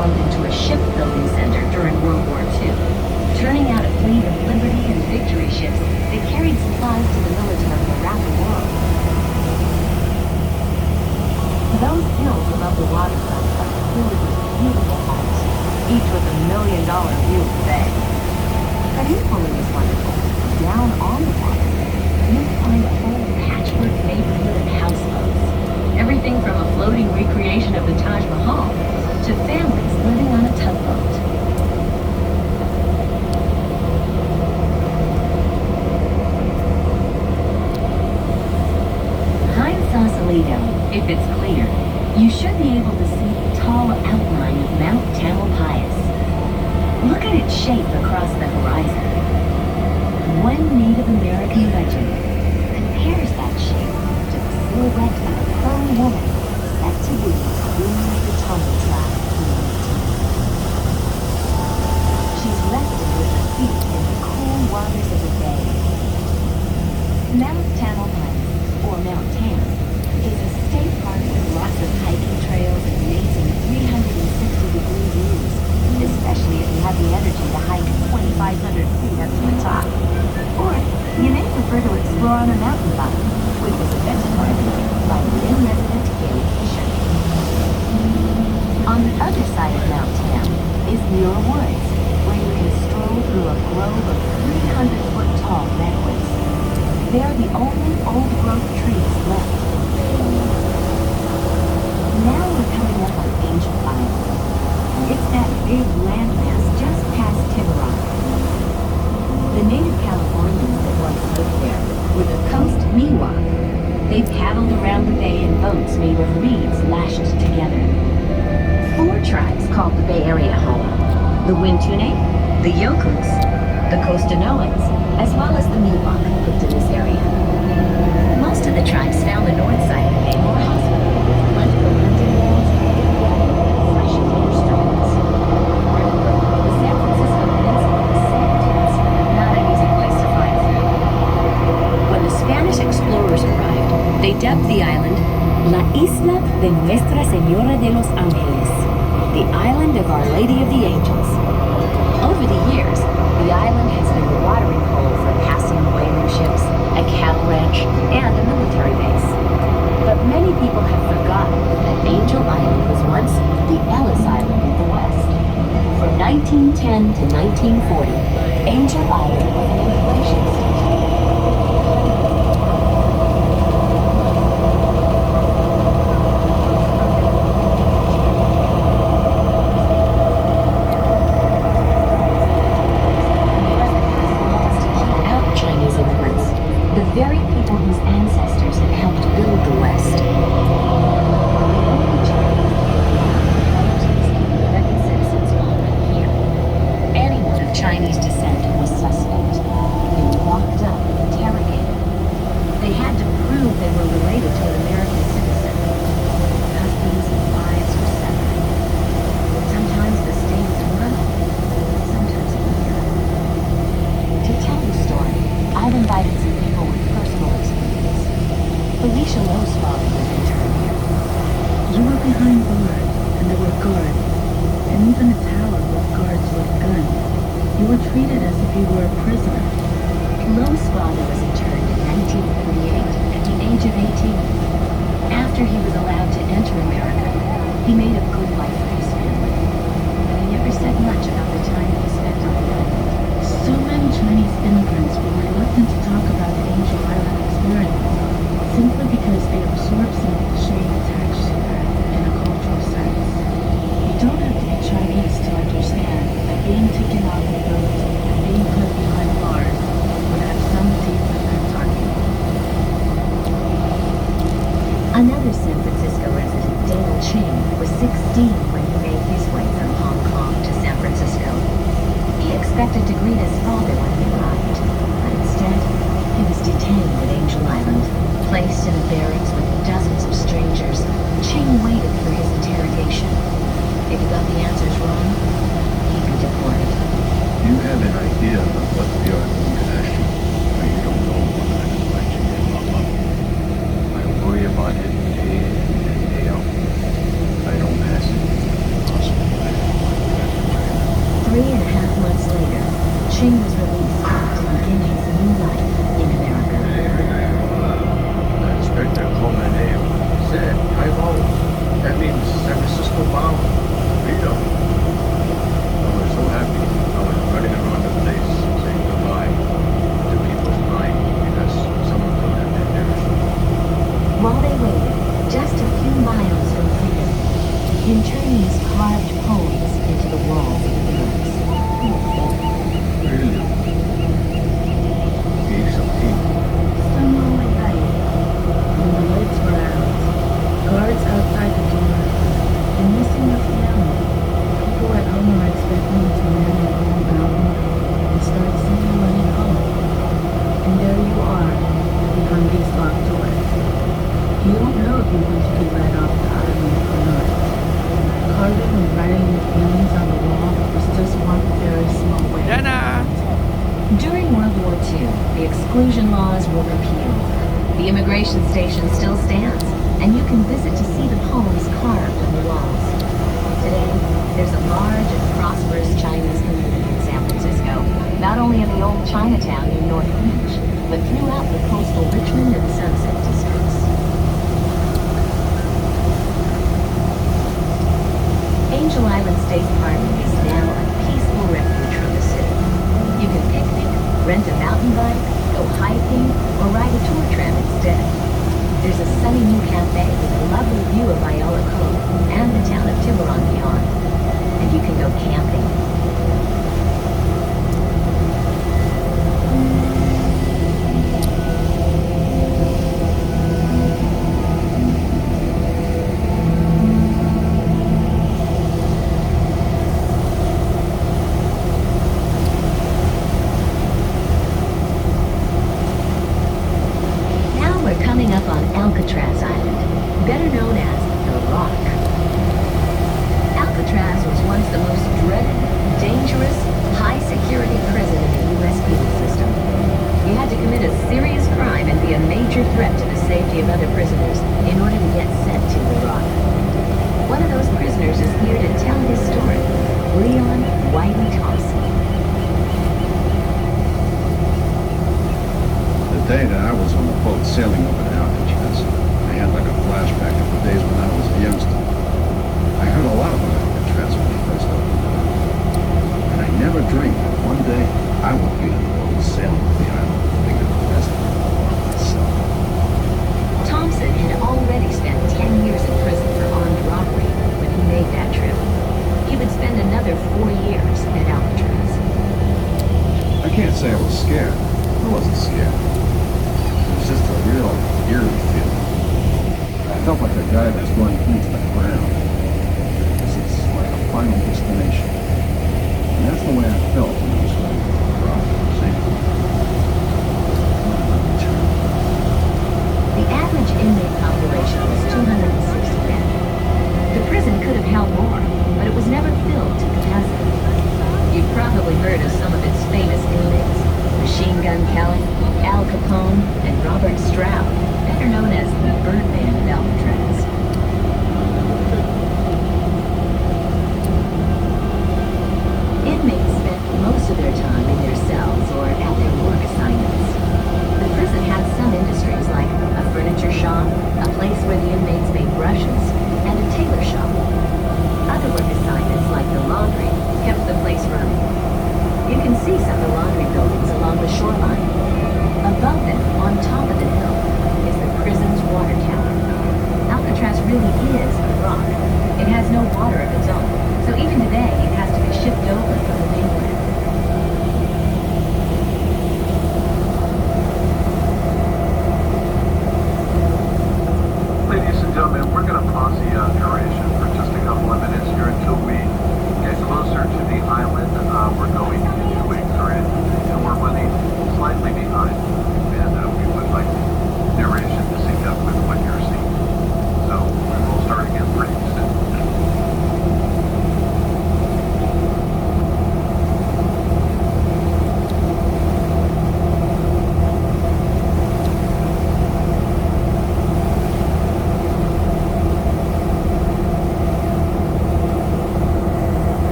transformed into a shipbuilding center during World War II, turning out a fleet of Liberty and Victory ships that carried supplies to the military around the world. Those hills above the waterfront are filled with beautiful homes, each with $1 million view of the bay. But equally as wonderful, down on the water, you'll find a whole patchwork neighborhood of houseboats. Everything from a floating recreation of the Taj Mahal to families living on a tugboat. Behind Sausalito, if it's clear, you should be able to see the tall outline of Mount Tamalpais. Look at its shape across the horizon. One Native American legend compares that shape to the silhouette of a prone woman set to be queen of the Alcatraz community. She's resting with her feet in the cool waters of the bay. Mount Tamalpais, or Mount Tam, is a state park with lots of hiking trails and amazing 360-degree views, especially if you have the energy to hike 2,500 feet up to the top. Or you may prefer to explore on a mountain bike, which is a best part by Lynn resident Gary Fisher. On the other side of Mount Tam is Muir Woods, where you can stroll through a grove of 300-foot-tall redwoods. They are the only old-growth trees left. Now we're coming up on Angel Island. It's that big landmass just past Tiburon. The native Californians that once lived there were the Coast Miwok. They paddled around the bay in boats made of reeds lashed together. 4 tribes called the Bay Area home: the Wintune, the Yokuts, the Costanoans, as well as the Miwok who lived in this area. Most of the tribes found the north side of the bay more hospitable, with plentiful hunting grounds and fresh clear streams. Remember, the San Francisco Peninsula is sand-dunes, not an easy place to find food. When the Spanish explorers arrived, they dubbed the island La Isla de Nuestra Señora de los Ángeles, the island of Our Lady of the Angels. Over the years, the island has been a watering hole for passing whaling ships, a cattle ranch, and a military base. But many people have forgotten that Angel Island was once the Ellis Island of the West. From 1910 to 1940, Angel Island was an immigration station. The very people whose ancestors had helped build the West. American citizens already here. Anyone of Chinese descent was suspect. They were locked up and interrogated. They had to prove they were related to an American citizen. Husbands and wives were severed. Sometimes the stay was a month, sometimes a year. To tell the story, I've invited some people with personal experience. Felicia Lowe's father was interned here. You were behind bars, and there were guards, and even a tower with guards with guns. You were treated as if you were a prisoner. Lowe's father was interned in 1948 at the age of 18. After he was allowed to enter America, he made a good life for his family. But he never said much about the time he spent on the island. So many Chinese immigrants were reluctant to talk about the Angel Island experience, simply because they absorb some of the shame attached to that in a cultural sense. You don't have to be Chinese to understand that being taken off a boat and being put behind bars would have some deep effect on you. Another San Francisco resident, Daniel Ching, was 16 when he made his way from Hong Kong to San Francisco. He expected to greet his father when he arrived, but instead, he was detained at Angel Island, placed in a barracks with dozens of strangers. Ching waited for his interrogation. If he got the answers wrong, he'd be deported. You have an idea of what we are going to ask you, but you don't know what kind of question you will pop up. I worry about it day in and day out. I don't ask it. Possible. Shing was released to begin his new life in America. Inspector Coleman name said, "Hi Ho." That means San Francisco bound. Freedom. I was so happy. I was running around the place saying goodbye to people's mind because someone could have been there. While they waited, just a few miles from freedom, internees carved poems into the walls of the buildings. Really? Gave some tea. Someone went right. When the lights were out, guards outside the door, and missing a family. People at home were expecting to land their own mountain and start singing running home. And there you are, behind these locked doors. You don't know if you're going to be let off the island or not. Carving and writing your feelings on the wall was just one very small way. During World War II, the exclusion laws were repealed. The immigration station still stands, and you can visit to see the poems carved on the walls. Today, there's a large and prosperous Chinese community in San Francisco, not only in the old Chinatown near North Beach, but throughout the coastal Richmond and Sunset districts. Angel Island State Park is now a peaceful refuge from the city. You can picnic, rent a mountain bike, go hiking, or ride a tour tram instead. There's a sunny new cafe with a lovely view of Viola Cove and the town of Tiburon beyond. And you can go camping. Now we're coming up on Alcatraz Island, better known as the Rock. Alcatraz was once the most dreaded, dangerous, high-security prison in the U.S. penal system. You had to commit a serious crime and be a major threat to the safety of other prisoners in order to get sent to the Rock. One of those prisoners is here to tell his story, Leon Whitey Thompson. The day that I was on the boat sailing over to Alcatraz, I had like a flashback of the days when I was a youngster. I heard a lot about Alcatraz when it first opened up. And I never dreamed that one day I would be on the boat sailing to the island bigger than President myself. Thompson had already spent 10 years in prison for armed robbery when he made that trip. He would spend another 4 years at Alcatraz. I can't say I was scared. I wasn't scared. It was just a real eerie feeling. I felt like a guy that's going into the ground. This is like a final destination. And that's the way I felt when I was going to the Rock. The average inmate population was 260 men. The prison could have held more, but it was never filled to capacity. You've probably heard of some of its famous inmates: Machine Gun Kelly, Al Capone, and Robert Stroud, better known as the Birdman of Alcatraz.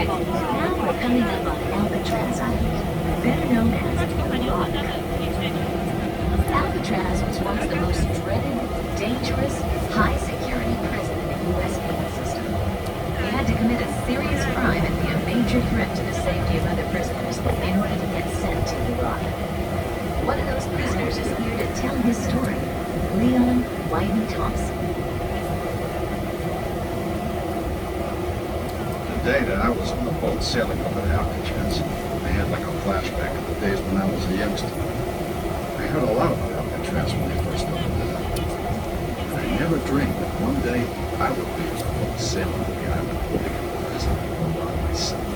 Now we're coming up on Alcatraz Island, better known as the Rock. Alcatraz was once the most dreaded, dangerous, high-security prison in the U.S. penal system. You had to commit a serious crime and be a major threat to the safety of other prisoners in order to get sent to the Rock. One of those prisoners is here to tell his story, Leon Whitey Thompson. The day that I was on the boat sailing over to Alcatraz, I had like a flashback of the days when I was a youngster. I heard a lot about Alcatraz when they first opened it up. And I never dreamed that one day I would be on the boat sailing to the island living in the prison all by myself.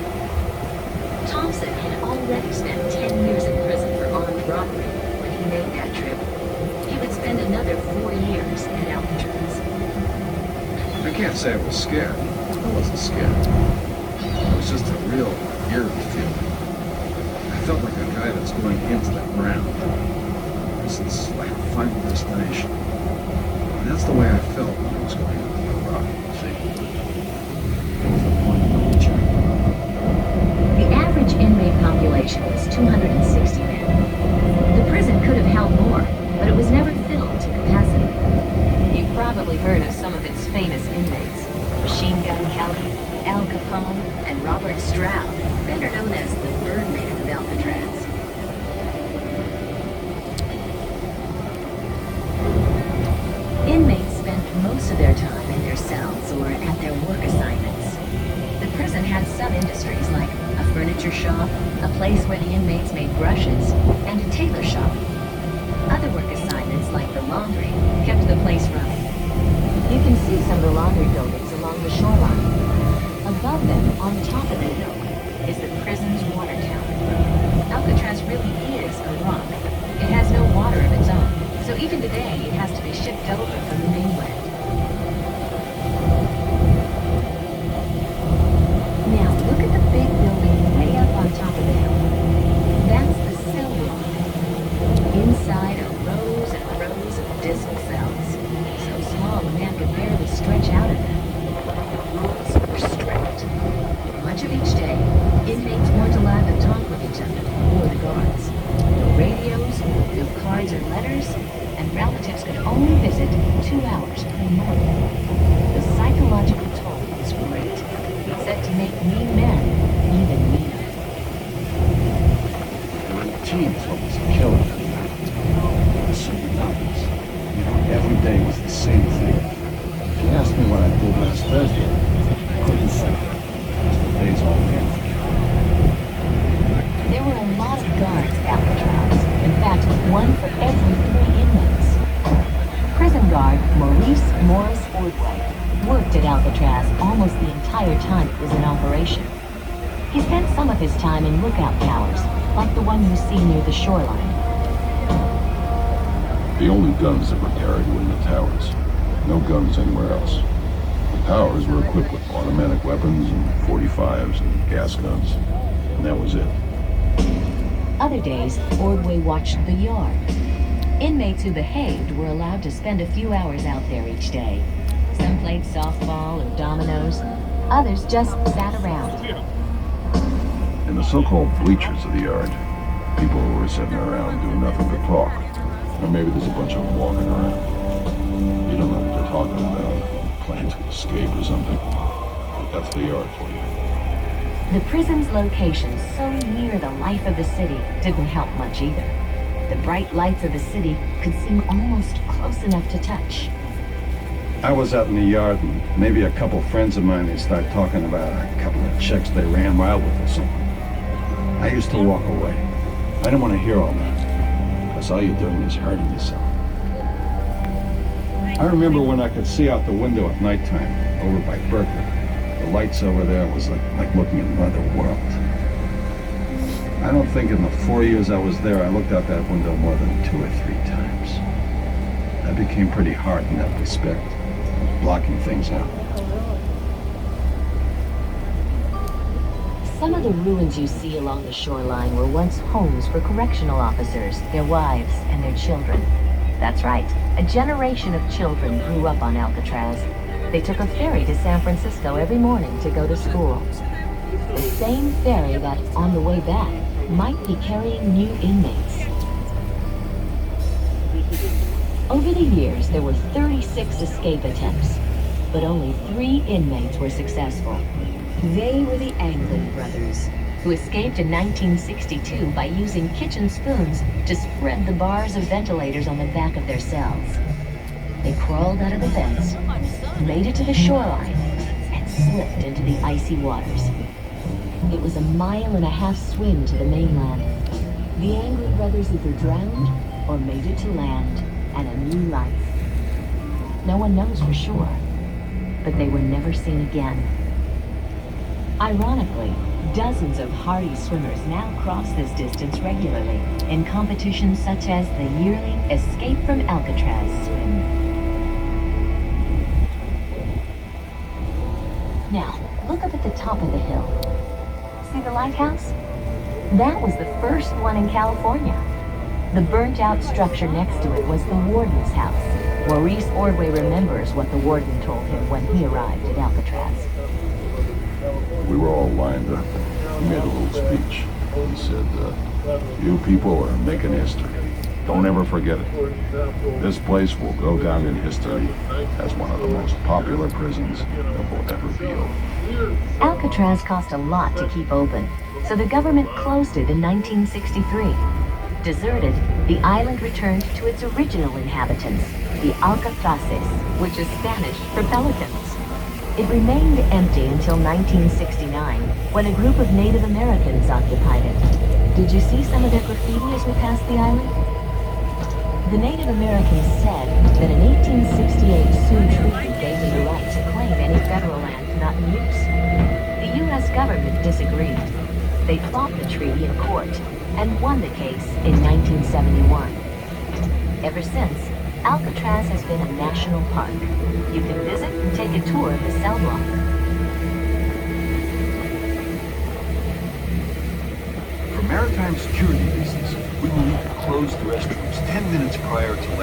Thompson had already spent 10 years in prison for armed robbery when he made that trip. He would spend another 4 years at Alcatraz. I can't say I was scared. I wasn't scared. It was just a real eerie feeling. I felt like a guy that's going into the ground. This is like a final destination. And that's the way I felt when I was going into the Rock. See? It was the point of no return. The average inmate population was 260 men. The prison could have held more, but it was never filled to capacity. You've probably heard of some of its famous inmates. Machine Gun Kelly, Al Capone, and Robert Stroud, better known as the Birdman of Alcatraz. Inmates spent most of their time in their cells or at their work assignments. The prison had some industries like a furniture shop, a place where the inmates made brushes, and a tailor shop. Other work assignments like the laundry kept the place running. You can see some of the laundry buildings along the shoreline. Above them, on top of the hill, is the prison's water tower. Alcatraz really is a rock. It has no water of its own, so even today it has to be shipped over from the mainland. Now look at the big building way up on top of the hill. That's the cell block. Inside are rows and rows of dismal cells. So small a man could barely stretch out of them. The rules were strict. Much of each day, inmates weren't allowed to talk with each other or the guards. No radios, no cards or letters, and relatives could only visit 2 hours per month. The psychological toll was great. It's said to make mean men even meaner. The routine is what was killing me. It was so monotonous. You know, every day was the same thing. If you asked me what I did last Thursday, I couldn't say. Because the days all ran together. There were a lot of guards at Alcatraz. In fact, one for every 3 inmates. Prison guard Maurice Morris Ordway worked at Alcatraz almost the entire time it was in operation. He spent some of his time in lookout towers, like the one you see near the shoreline. The only guns that were carried were in the towers. No guns anywhere else. The towers were equipped with automatic weapons and 45s and gas guns. And that was it. Other days, Ordway watched the yard. Inmates who behaved were allowed to spend a few hours out there each day. Some played softball or dominoes. Others just sat around. In the so-called bleachers of the yard, people were sitting around doing nothing but talk. Or maybe there's a bunch of them walking around. You don't know what they're talking about, planning to escape or something. But that's the yard for you. The prison's location so near the life of the city didn't help much either. The bright lights of the city could seem almost close enough to touch. I was out in the yard and maybe a couple friends of mine, they start talking about a couple of chicks they ran wild with or something. I used to walk away. I didn't want to hear all that. Because all you're doing is hurting yourself. I remember when I could see out the window at nighttime over by Berkeley. The lights over there was like looking at another world. I don't think in the 4 years I was there, I looked out that window more than 2 or 3 times. I became pretty hard in that respect, blocking things out. Some of the ruins you see along the shoreline were once homes for correctional officers, their wives, and their children. That's right, a generation of children grew up on Alcatraz. They took a ferry to San Francisco every morning to go to school. The same ferry that, on the way back, might be carrying new inmates. Over the years, there were 36 escape attempts, but only 3 inmates were successful. They were the Anglin brothers, who escaped in 1962 by using kitchen spoons to spread the bars of ventilators on the back of their cells. They crawled out of the vents, made it to the shoreline, and slipped into the icy waters. It was a 1.5-mile swim to the mainland. The Anglin brothers either drowned or made it to land and a new life. No one knows for sure, but they were never seen again. Ironically, dozens of hardy swimmers now cross this distance regularly in competitions such as the yearly Escape from Alcatraz swim. Now, look up at the top of the hill. See the lighthouse? That was the first one in California. The burnt-out structure next to it was the warden's house. Maurice Ordway remembers what the warden told him when he arrived at Alcatraz. We were all lined up. He made a little speech. He said, you people are making history. Don't ever forget it. This place will go down in history as one of the most popular prisons that will ever be opened. Alcatraz cost a lot to keep open, so the government closed it in 1963. Deserted, the island returned to its original inhabitants, the Alcatrazes, which is Spanish for pelicans. It remained empty until 1969, when a group of Native Americans occupied it. Did you see some of their graffiti as we passed the island? The Native Americans said that an 1868 Sioux treaty gave them the right to claim any federal land not in use. The U.S. government disagreed. They fought the treaty in court and won the case in 1971. Ever since, Alcatraz has been a national park. You can visit and take a tour of the cell block. For maritime security reasons, we will need to close the restrooms 10 minutes prior to landing.